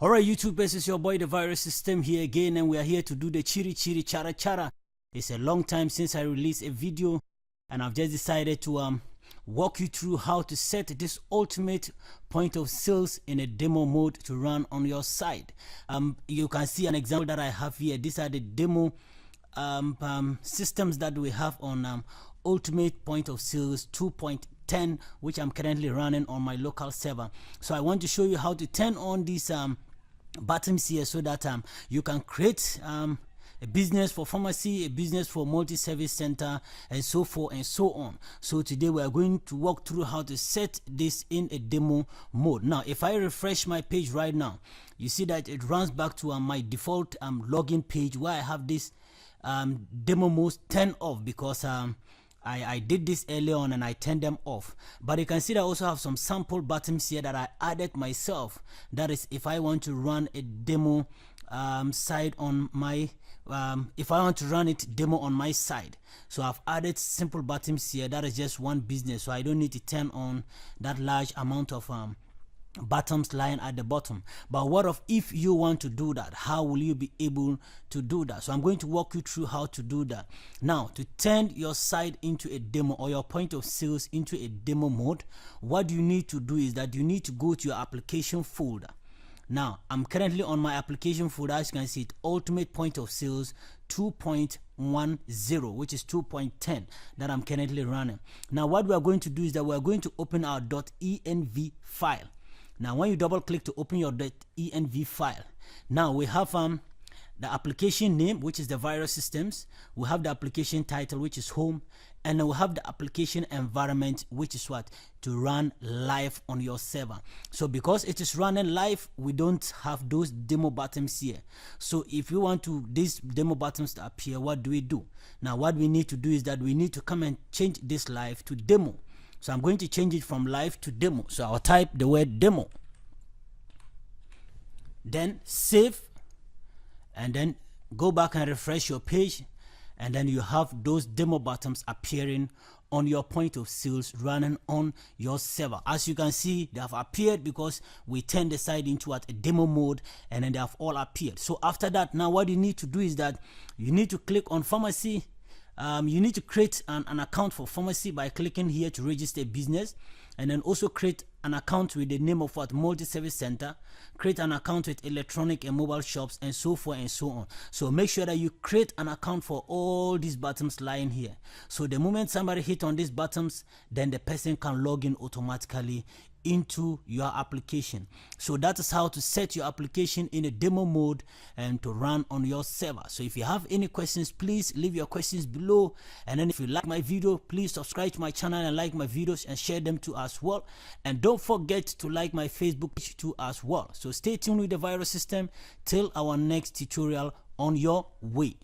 Alright YouTube, this is your boy Da-viruz Systems here again, and we are here to do the chiri chiri chara chara. It's a long time since I released a video, and I've just decided to walk you through how to set this ultimate point of sales in a demo mode to run on your site. You can see an example that I have here. These are the demo systems that we have on ultimate point of sales 2.10, which I'm currently running on my local server. So I want to show you how to turn on these buttons here so that you can create a business for pharmacy, a business for multi-service center, and so forth and so on. So today we are going to walk through how to set this in a demo mode. Now if I refresh my page right now, you see that it runs back to my default login page where I have this demo mode turned off because I did this earlier on and I turned them off. But you can see that I also have some sample buttons here that I added myself. That is, if I want to run a demo site on my if I want to run it demo on my side. So I've added simple buttons here. That is just one business, so I don't need to turn on that large amount of buttons lying at the bottom. But what if you want to do that? How will you be able to do that? So I'm going to walk you through how to do that. Now, to turn your site into a demo or your point of sales into a demo mode, what you need to do is that you need to go to your application folder. Now I'm currently on my application folder. As you can see, it ultimate point of sales 2.10, which is 2.10 that I'm currently running. Now what we are going to do is that we are going to open our .env file. Now when you double click to open your .env file, now we have the application name, which is Da-viruz Systems. We have the application title, which is home, and then we have the application environment, which is what? To run live on your server. So because it is running live, we don't have those demo buttons here. So if you want these demo buttons to appear, what do we do? Now what we need to do is that we need to come and change this live to demo. So I'm going to change it from live to demo. So I'll type the word demo, then save, and then go back and refresh your page, and then you have those demo buttons appearing on your point of sales running on your server. As you can see, they have appeared because we turned the site into a demo mode, and then they have all appeared. So after that, now what you need to do is that you need to click on pharmacy. You need to create an account for pharmacy by clicking here to register a business, and then also create an account with the name of what? Multi-service center. Create an account with electronic and mobile shops, and so forth and so on. So make sure that you create an account for all these buttons lying here. So the moment somebody hit on these buttons, then the person can log in automatically into your application. So that is how to set your application in a demo mode and to run on your server. So if you have any questions, please leave your questions below, and then if you like my video, please subscribe to my channel and like my videos and share them too as well, and don't forget to like my Facebook page too as well. So stay tuned with Da-viruz Systems till our next tutorial on your way.